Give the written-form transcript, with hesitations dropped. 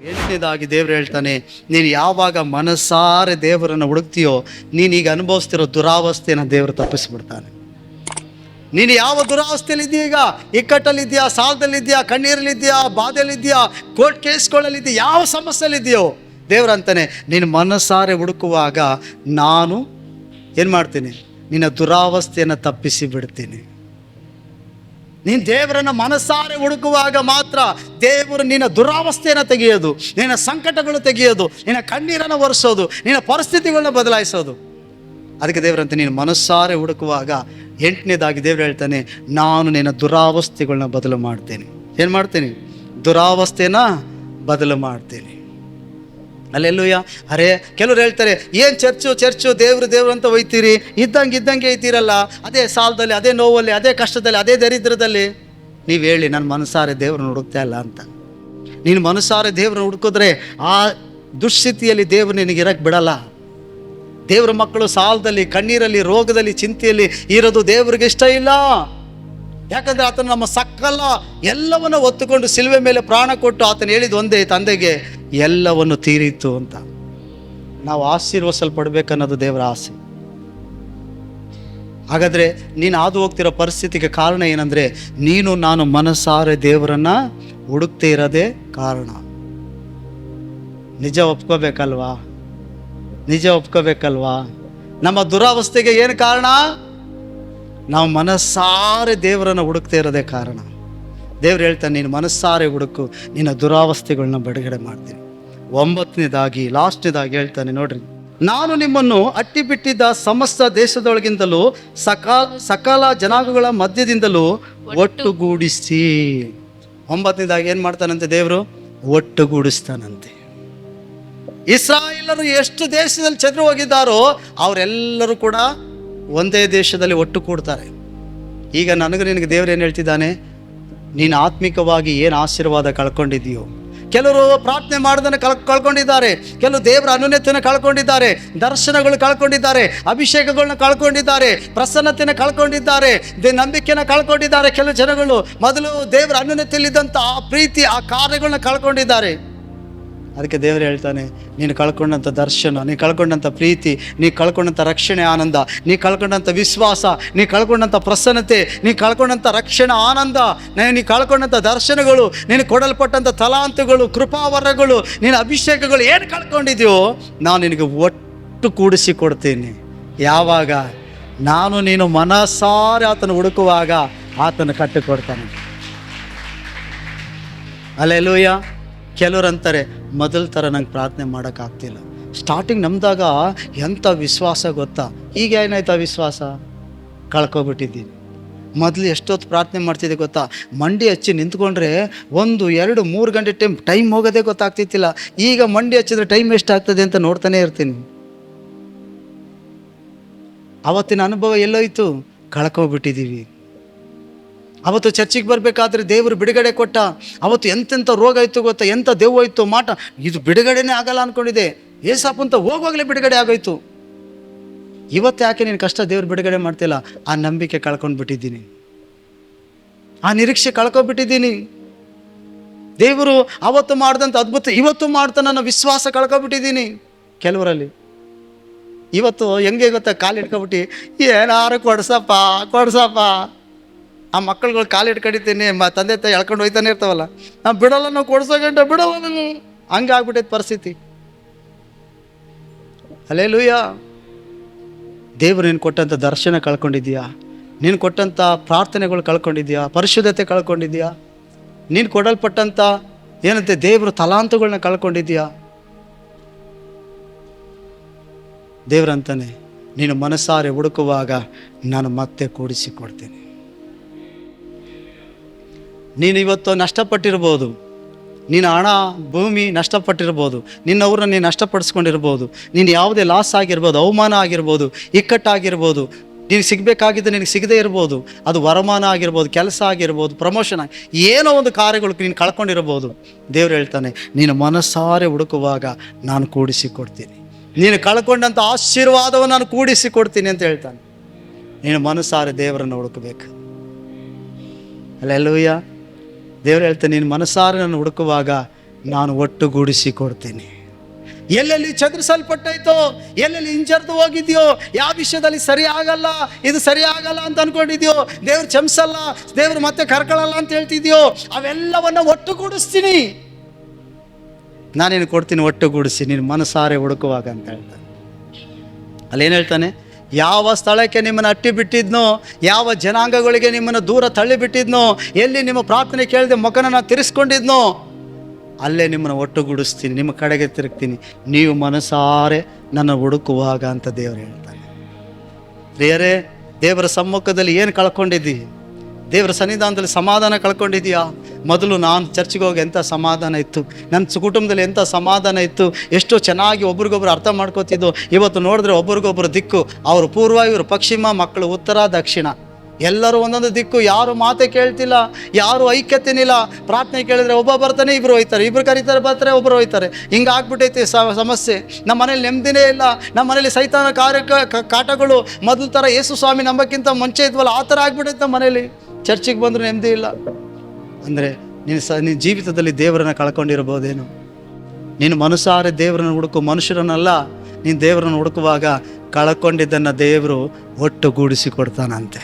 ಎಂಟನೇದಾಗಿ ದೇವರು ಹೇಳ್ತಾನೆ, ನೀನು ಯಾವಾಗ ಮನಸಾರೆ ದೇವರನ್ನು ಹುಡುಕ್ತೀಯೋ ನೀನೀಗ ಅನುಭವಿಸ್ತಿರೋ ದುರಾವಸ್ಥೆಯನ್ನು ದೇವರು ತಪ್ಪಿಸ್ಬಿಡ್ತಾನೆ. ನೀನು ಯಾವ ದುರಾವಸ್ಥೆಯಲ್ಲಿದ್ದೀಯ, ಈಗ ಇಕ್ಕಟ್ಟಲ್ಲಿದೆಯಾ, ಸಾಲದಲ್ಲಿದೆಯಾ, ಕಣ್ಣೀರಲ್ಲಿದೆಯಾ, ಬಾಧೆಯಲ್ಲಿದೆಯಾ, ಕೋರ್ಟ್ ಕೇಸ್ಗಳಲ್ಲಿದೆಯಾ, ಯಾವ ಸಮಸ್ಯೆಯಲ್ಲಿದೆಯೋ ದೇವರಂತಾನೆ ನೀನು ಮನಸಾರೆ ಹುಡುಕುವಾಗ ನಾನು ಏನು ಮಾಡ್ತೀನಿ, ನಿನ್ನ ದುರಾವಸ್ಥೆಯನ್ನು ತಪ್ಪಿಸಿ ಬಿಡ್ತೀನಿ. ನೀನು ದೇವರನ್ನು ಮನಸಾರೆ ಹುಡುಕುವಾಗ ಮಾತ್ರ ದೇವರು ನಿನ್ನ ದುರಾವಸ್ಥೆಯನ್ನು ತೆಗೆಯೋದು, ನಿನ್ನ ಸಂಕಟಗಳು ತೆಗೆಯೋದು, ನಿನ್ನ ಕಣ್ಣೀರನ್ನು ಒರೆಸೋದು, ನಿನ್ನ ಪರಿಸ್ಥಿತಿಗಳನ್ನ ಬದಲಾಯಿಸೋದು. ಅದಕ್ಕೆ ದೇವರಂತೆ ನೀನು ಮನಸ್ಸಾರೆ ಹುಡುಕುವಾಗ ಎಂಟನೇದಾಗಿ ದೇವರು ಹೇಳ್ತಾನೆ, ನಾನು ನಿನ್ನ ದುರಾವಸ್ಥೆಗಳನ್ನ ಬದಲು ಮಾಡ್ತೇನೆ. ಏನು ಮಾಡ್ತೀನಿ? ದುರಾವಸ್ಥೆನ ಬದಲು ಮಾಡ್ತೇನೆ. ಅಲ್ಲೆಲ್ಲೂಯ್ಯ. ಅರೇ ಕೆಲವ್ರು ಹೇಳ್ತಾರೆ, ಏನು ಚರ್ಚು ದೇವರು ಅಂತ ಒಯ್ತೀರಿ, ಇದ್ದಂಗೆ ಐತೀರಲ್ಲ, ಅದೇ ಸಾಲದಲ್ಲಿ, ಅದೇ ನೋವಲ್ಲಿ, ಅದೇ ಕಷ್ಟದಲ್ಲಿ, ಅದೇ ದರಿದ್ರದಲ್ಲಿ. ನೀವು ಹೇಳಿ, ನನ್ನ ಮನಸಾರೆ ದೇವ್ರನ್ನ ಹುಡುಕ್ತಾ ಇಲ್ಲ ಅಂತ. ನೀನು ಮನಸಾರೆ ದೇವ್ರನ್ನ ಹುಡುಕಿದ್ರೆ ಆ ದುಸ್ಥಿತಿಯಲ್ಲಿ ದೇವರು ನಿನಗಿರಕ್ಕೆ ಬಿಡಲ್ಲ. ದೇವ್ರ ಮಕ್ಕಳು ಸಾಲದಲ್ಲಿ, ಕಣ್ಣೀರಲ್ಲಿ, ರೋಗದಲ್ಲಿ, ಚಿಂತೆಯಲ್ಲಿ ಇರೋದು ದೇವ್ರಿಗೆ ಇಷ್ಟ ಇಲ್ಲ. ಯಾಕಂದರೆ ಆತನು ನಮ್ಮ ಸಕಲ ಎಲ್ಲವನ್ನು ಹೊತ್ತುಕೊಂಡು ಸಿಲುವೆ ಮೇಲೆ ಪ್ರಾಣ ಕೊಟ್ಟು ಆತನು ಹೇಳಿದ ಒಂದೇ, ತಂದೆಗೆ ಎಲ್ಲವನ್ನು ತೀರಿತು ಅಂತ. ನಾವು ಆಶೀರ್ವದಿಸಲ್ಪಡ್ಬೇಕನ್ನೋದು ದೇವರ ಆಸೆ. ಹಾಗಾದರೆ ನೀನು ಹಾದು ಹೋಗ್ತಿರೋ ಪರಿಸ್ಥಿತಿಗೆ ಕಾರಣ ಏನಂದರೆ, ನೀನು ನಾನು ಮನಸಾರೆ ದೇವರನ್ನು ಹುಡುಕ್ತೇ ಇರೋದೇ ಕಾರಣ. ನಿಜ ಒಪ್ಕೋಬೇಕಲ್ವಾ? ನಮ್ಮ ದುರಾವಸ್ಥೆಗೆ ಏನು ಕಾರಣ? ನಾವು ಮನಸ್ಸಾರೆ ದೇವರನ್ನು ಹುಡುಕ್ತಾ ಇರೋದೇ ಕಾರಣ. ದೇವ್ರು ಹೇಳ್ತಾನೆ, ನೀನು ಮನಸ್ಸಾರೆ ಹುಡುಕು, ನಿನ್ನ ದುರಾವಸ್ಥೆಗಳನ್ನ ಬಿಡುಗಡೆ ಮಾಡ್ತೀನಿ. ಒಂಬತ್ತನೇದಾಗಿ ಲಾಸ್ಟ್ನೇದಾಗಿ ಹೇಳ್ತಾನೆ ನೋಡ್ರಿ, ನಾನು ನಿಮ್ಮನ್ನು ಅಟ್ಟಿಬಿಟ್ಟಿದ್ದ ಸಮಸ್ತ ದೇಶದೊಳಗಿಂದಲೂ ಸಕಲ ಜನಾಂಗಗಳ ಮಧ್ಯದಿಂದಲೂ ಒಟ್ಟುಗೂಡಿಸಿ. ಒಂಬತ್ತನೇದಾಗಿ ಏನು ಮಾಡ್ತಾನಂತೆ ದೇವರು? ಒಟ್ಟುಗೂಡಿಸ್ತಾನಂತೆ. ಇಸ್ರಾಯೇಲರು ಎಷ್ಟು ದೇಶದಲ್ಲಿ ಚದುರಿ ಹೋಗಿದ್ದಾರೋ ಅವರೆಲ್ಲರೂ ಕೂಡ ಒಂದೇ ದೇಶದಲ್ಲಿ ಒಟ್ಟು ಕೂಡ್ತಾರೆ. ಈಗ ನಿನಗೆ ದೇವರು ಏನು ಹೇಳ್ತಿದ್ದಾನೆ? ನೀನು ಆತ್ಮಿಕವಾಗಿ ಏನು ಆಶೀರ್ವಾದ ಕಳ್ಕೊಂಡಿದೆಯೋ, ಕೆಲವರು ಪ್ರಾರ್ಥನೆ ಮಾಡೋದನ್ನು ಕಳ್ಕೊಂಡಿದ್ದಾರೆ, ಕೆಲವು ದೇವರ ಅನುನ್ಯತೆಯನ್ನು ಕಳ್ಕೊಂಡಿದ್ದಾರೆ, ದರ್ಶನಗಳು ಕಳ್ಕೊಂಡಿದ್ದಾರೆ, ಅಭಿಷೇಕಗಳನ್ನ ಕಳ್ಕೊಂಡಿದ್ದಾರೆ, ಪ್ರಸನ್ನತೆಯನ್ನು ಕಳ್ಕೊಂಡಿದ್ದಾರೆ, ನಂಬಿಕೆಯನ್ನು ಕಳ್ಕೊಂಡಿದ್ದಾರೆ. ಕೆಲವು ಜನಗಳು ಮೊದಲು ದೇವರ ಅನುನ್ಯತೆಯಲ್ಲಿದ್ದಂಥ ಆ ಪ್ರೀತಿ, ಆ ಕಾರ್ಯಗಳನ್ನ ಕಳ್ಕೊಂಡಿದ್ದಾರೆ. ಅದಕ್ಕೆ ದೇವರು ಹೇಳ್ತಾನೆ, ನೀನು ಕಳ್ಕೊಂಡಂಥ ದರ್ಶನ, ನೀನು ಕಳ್ಕೊಂಡಂಥ ಪ್ರೀತಿ, ನೀ ಕಳ್ಕೊಂಡಂಥ ರಕ್ಷಣೆ ಆನಂದ, ನೀ ಕಳ್ಕೊಂಡಂಥ ವಿಶ್ವಾಸ, ನೀ ಕಳ್ಕೊಂಡಂಥ ಪ್ರಸನ್ನತೆ, ನೀ ಕಳ್ಕೊಂಡಂಥ ರಕ್ಷಣೆ ಆನಂದ, ನೀನು ಕಳ್ಕೊಂಡಂಥ ದರ್ಶನಗಳು, ನೀನು ಕೊಡಲ್ಪಟ್ಟಂಥ ತಲಾಂತಗಳು, ಕೃಪಾವರಗಳು, ನಿನ್ನ ಅಭಿಷೇಕಗಳು ಏನು ಕಳ್ಕೊಂಡಿದೆಯೋ ನಾನು ನಿನಗೆ ಒಟ್ಟು ಕೂಡಿಸಿ ಕೊಡ್ತೀನಿ. ಯಾವಾಗ? ನಾನು ನೀನು ಮನಸಾರೆ ಆತನ ಹುಡುಕುವಾಗ ಆತನ ಕಟ್ಟಿಕೊಡ್ತಾನೆ. ಹಲ್ಲೆಲೂಯಾ. ಕೆಲವ್ರು ಅಂತಾರೆ, ಮೊದಲ ಥರ ನಂಗೆ ಪ್ರಾರ್ಥನೆ ಮಾಡೋಕ್ಕಾಗ್ತಿಲ್ಲ. ಸ್ಟಾರ್ಟಿಂಗ್ ನಮ್ದಾಗ ಎಂಥ ವಿಶ್ವಾಸ ಗೊತ್ತಾ, ಈಗ ಏನಾಯ್ತು ಆ ವಿಶ್ವಾಸ? ಕಳ್ಕೊಬಿಟ್ಟಿದ್ದೀನಿ. ಮೊದಲು ಎಷ್ಟೊತ್ತು ಪ್ರಾರ್ಥನೆ ಮಾಡ್ತಿದ್ದೆ ಗೊತ್ತಾ, ಮಂಡಿ ಹಚ್ಚಿ ನಿಂತ್ಕೊಂಡ್ರೆ 1, 2, 3 ಗಂಟೆ ಟೈಮ್ ಹೋಗೋದೇ ಗೊತ್ತಾಗ್ತಿತ್ತಿಲ್ಲ. ಈಗ ಮಂಡಿ ಹಚ್ಚಿದ್ರೆ ಟೈಮ್ ಎಷ್ಟಾಗ್ತದೆ ಅಂತ ನೋಡ್ತಾನೆ ಇರ್ತೀನಿ. ಅವತ್ತಿನ ಅನುಭವ ಎಲ್ಲೋಯ್ತು? ಕಳ್ಕೊಬಿಟ್ಟಿದ್ದೀವಿ. ಅವತ್ತು ಚರ್ಚಿಗೆ ಬರಬೇಕಾದ್ರೆ ದೇವರು ಬಿಡುಗಡೆ ಕೊಟ್ಟ. ಅವತ್ತು ಎಂತೆಂಥ ರೋಗ ಇತ್ತು ಗೊತ್ತಾ, ಎಂಥ ದೆವ್ವ ಇತ್ತು, ಮಾಟ, ಇದು ಬಿಡುಗಡೆನೇ ಆಗಲ್ಲ ಅಂದ್ಕೊಂಡಿದ್ದೆ. ಏಸಪ್ಪಂತ ಹೋಗುವಾಗಲೇ ಬಿಡುಗಡೆ ಆಗೋಯ್ತು. ಇವತ್ತು ಯಾಕೆ ನೀನು ಕಷ್ಟ ದೇವ್ರು ಬಿಡುಗಡೆ ಮಾಡ್ತಿಲ್ಲ? ಆ ನಂಬಿಕೆ ಕಳ್ಕೊಂಡ್ಬಿಟ್ಟಿದ್ದೀನಿ, ಆ ನಿರೀಕ್ಷೆ ಕಳ್ಕೊಬಿಟ್ಟಿದ್ದೀನಿ. ದೇವರು ಅವತ್ತು ಮಾಡಿದಂಥ ಅದ್ಭುತ ಇವತ್ತು ಮಾಡ್ತಾನೆ ಅನ್ನೋ ವಿಶ್ವಾಸ ಕಳ್ಕೊಬಿಟ್ಟಿದ್ದೀನಿ. ಕೆಲವರಲ್ಲಿ ಇವತ್ತು ಹೆಂಗೆ ಗೊತ್ತಾ, ಕಾಲಿಟ್ಕೊಬಿಟ್ಟು ಏನಾರು ಕೊಡ್ಸಪ್ಪ. ಆ ಮಕ್ಕಳುಗಳು ಕಾಲಿಟ್ಕೊಂಡಿದ್ದೀನಿ, ತಂದೆ ತಾಯಿ ಎಳ್ಕೊಂಡು ಹೋಯ್ತಾನೆ ಇರ್ತಾವಲ್ಲ, ನಾವು ಬಿಡಲ್ಲ, ನಾವು ಕೊಡ್ಸೋಗಂಟ ಬಿಡಲ್ಲ, ನಾನು ಹಂಗೆ ಆಗ್ಬಿಟ್ಟೈತೆ ಪರಿಸ್ಥಿತಿ. ಹಲ್ಲೆಲೂಯಾ. ದೇವರು ನೀನು ಕೊಟ್ಟಂಥ ದರ್ಶನ ಕಳ್ಕೊಂಡಿದ್ಯಾ? ನೀನು ಕೊಟ್ಟಂಥ ಪ್ರಾರ್ಥನೆಗಳು ಕಳ್ಕೊಂಡಿದ್ಯಾ? ಪರಿಶುದ್ಧತೆ ಕಳ್ಕೊಂಡಿದ್ಯಾ? ನೀನು ಕೊಡಲ್ಪಟ್ಟಂಥ ಏನಂತೆ ದೇವರು ತಲಾಂತುಗಳನ್ನ ಕಳ್ಕೊಂಡಿದ್ಯಾ? ದೇವರಂತಾನೆ, ನೀನು ಮನಸಾರೆ ಹುಡುಕುವಾಗ ನಾನು ಮತ್ತೆ ಕೂಡಿಸಿಕೊಡ್ತೇನೆ. ನೀನು ಇವತ್ತು ನಷ್ಟಪಟ್ಟಿರ್ಬೋದು, ನೀನು ಹಣ ಭೂಮಿ ನಷ್ಟಪಟ್ಟಿರ್ಬೋದು, ನಿನ್ನವ್ರನ್ನ ನೀನು ನಷ್ಟಪಡಿಸ್ಕೊಂಡಿರ್ಬೋದು, ನೀನು ಯಾವುದೇ ಲಾಸ್ ಆಗಿರ್ಬೋದು, ಅವಮಾನ ಆಗಿರ್ಬೋದು, ಇಕ್ಕಟ್ಟಾಗಿರ್ಬೋದು, ನೀನು ಸಿಗಬೇಕಾಗಿದ್ದು ನಿನಗೆ ಸಿಗದೇ ಇರ್ಬೋದು, ಅದು ವರಮಾನ ಆಗಿರ್ಬೋದು, ಕೆಲಸ ಆಗಿರ್ಬೋದು, ಪ್ರಮೋಷನ್ ಏನೋ ಒಂದು ಕಾರ್ಯಗಳು ನೀನು ಕಳ್ಕೊಂಡಿರ್ಬೋದು. ದೇವ್ರು ಹೇಳ್ತಾನೆ, ನೀನು ಮನಸ್ಸಾರೆ ಹುಡುಕುವಾಗ ನಾನು ಕೂಡಿಸಿಕೊಡ್ತೀನಿ. ನೀನು ಕಳ್ಕೊಂಡಂಥ ಆಶೀರ್ವಾದವನ್ನು ನಾನು ಕೂಡಿಸಿಕೊಡ್ತೀನಿ ಅಂತ ಹೇಳ್ತಾನೆ. ನೀನು ಮನಸ್ಸಾರೆ ದೇವರನ್ನು ಹುಡುಕಬೇಕು. ಹಲ್ಲೆಲೂಯಾ. ದೇವರು ಹೇಳ್ತಾನೆ, ನೀನು ಮನಸ್ಸಾರೆ ನಾನು ಹುಡುಕುವಾಗ ನಾನು ಒಟ್ಟುಗೂಡಿಸಿ ಕೊಡ್ತೀನಿ. ಎಲ್ಲೆಲ್ಲಿ ಚದುರಿಸಲ್ಪಟ್ಟೈತೋ, ಎಲ್ಲೆಲ್ಲಿ ಹಿಂಜರಿದು ಹೋಗಿದ್ಯೋ, ಯಾವ ವಿಷಯದಲ್ಲಿ ಸರಿ ಆಗಲ್ಲ, ಇದು ಸರಿ ಆಗಲ್ಲ ಅಂತ ಅನ್ಕೊಂಡಿದ್ಯೋ, ದೇವ್ರು ಕ್ಷಮಿಸಲ್ಲ, ದೇವ್ರು ಮತ್ತೆ ಕರ್ಕೊಳ್ಳಲ್ಲ ಅಂತ ಹೇಳ್ತಿದ್ಯೋ, ಅವೆಲ್ಲವನ್ನ ಒಟ್ಟುಗೂಡಿಸ್ತೀನಿ. ನಾನೇನು ಕೊಡ್ತೀನಿ, ಒಟ್ಟುಗೂಡಿಸಿ ನೀನು ಮನಸಾರೆ ಹುಡುಕುವಾಗ ಅಂತ ಹೇಳ್ತಾನೆ. ಅಲ್ಲೇನು ಹೇಳ್ತಾನೆ? ಯಾವ ಸ್ಥಳಕ್ಕೆ ನಿಮ್ಮನ್ನು ಅಟ್ಟಿ ಬಿಟ್ಟಿದ್ನೋ, ಯಾವ ಜನಾಂಗಗಳಿಗೆ ನಿಮ್ಮನ್ನು ದೂರ ತಳ್ಳಿ ಬಿಟ್ಟಿದ್ನೋ, ಎಲ್ಲಿ ನಿಮ್ಮ ಪ್ರಾರ್ಥನೆ ಕೇಳದೆ ಮುಖನ ತಿರ್ಸ್ಕೊಂಡಿದ್ನೋ, ಅಲ್ಲೇ ನಿಮ್ಮನ್ನು ಒಟ್ಟುಗೂಡಿಸ್ತೀನಿ, ನಿಮ್ಮ ಕಡೆಗೆ ತಿರುಗ್ತೀನಿ, ನೀವು ಮನಸಾರೆ ನನ್ನ ಹುಡುಕುವಾಗ ಅಂತ ದೇವರು ಹೇಳ್ತಾನೆ. ಪ್ರಿಯರೇ, ದೇವರ ಸಮ್ಮುಖದಲ್ಲಿ ಏನು ಕಳ್ಕೊಂಡಿದ್ದಿ? ದೇವರ ಸನ್ನಿಧಾನದಲ್ಲಿ ಸಮಾಧಾನ ಕಳ್ಕೊಂಡಿದ್ಯಾ? ಮೊದಲು ನಾನು ಚರ್ಚಿಗೆ ಹೋಗಿ ಎಂಥ ಸಮಾಧಾನ ಇತ್ತು, ನನ್ನ ಕುಟುಂಬದಲ್ಲಿ ಎಂಥ ಸಮಾಧಾನ ಇತ್ತು, ಎಷ್ಟೋ ಚೆನ್ನಾಗಿ ಒಬ್ರಿಗೊಬ್ರು ಅರ್ಥ ಮಾಡ್ಕೋತಿದ್ದು. ಇವತ್ತು ನೋಡಿದ್ರೆ ಒಬ್ರಿಗೊಬ್ರು ದಿಕ್ಕು, ಅವರು ಪೂರ್ವ, ಇವರು ಪಶ್ಚಿಮ, ಮಕ್ಕಳು ಉತ್ತರ ದಕ್ಷಿಣ, ಎಲ್ಲರೂ ಒಂದೊಂದು ದಿಕ್ಕು, ಯಾರು ಮಾತೇ ಕೇಳ್ತಿಲ್ಲ, ಯಾರು ಐಕ್ಯತೆನಿಲ್ಲ. ಪ್ರಾರ್ಥನೆ ಕೇಳಿದ್ರೆ ಒಬ್ಬ ಬರ್ತಾನೆ, ಇಬ್ಬರು ಹೋಯ್ತಾರೆ, ಇಬ್ಬರು ಕರೀತಾರೆ ಬರ್ತಾರೆ, ಒಬ್ಬರು ಹೋಯ್ತಾರೆ. ಹಿಂಗಾಗ್ಬಿಟ್ಟೈತೆ ಸಮಸ್ಯೆ. ನಮ್ಮ ಮನೇಲಿ ನೆಮ್ಮದಿನೇ ಇಲ್ಲ, ನಮ್ಮ ಮನೇಲಿ ಸೈತಾನ ಕಾಟಗಳು ಮೊದಲ ಥರ ಯೇಸು ಸ್ವಾಮಿ ನಂಬಕ್ಕಿಂತ ಮುಂಚೆ ಇದ್ವಲ್ಲ, ಆ ಥರ ಆಗ್ಬಿಟ್ಟೈತೆ ನಮ್ಮ ಮನೇಲಿ. ಚರ್ಚಿಗೆ ಬಂದರೂ ನೆಮ್ಮದಿ ಇಲ್ಲ ಅಂದರೆ ನಿನ್ನ ಜೀವಿತದಲ್ಲಿ ದೇವರನ್ನು ಕಳ್ಕೊಂಡಿರ್ಬೋದೇನು? ನೀನು ಮನಸಾರೆ ದೇವರನ್ನು ಹುಡುಕು, ಮನುಷ್ಯರನ್ನಲ್ಲ. ನೀನು ದೇವರನ್ನು ಹುಡುಕುವಾಗ ಕಳ್ಕೊಂಡಿದ್ದನ್ನು ದೇವರು ಒಟ್ಟುಗೂಡಿಸಿ ಕೊಡ್ತಾನಂತೆ.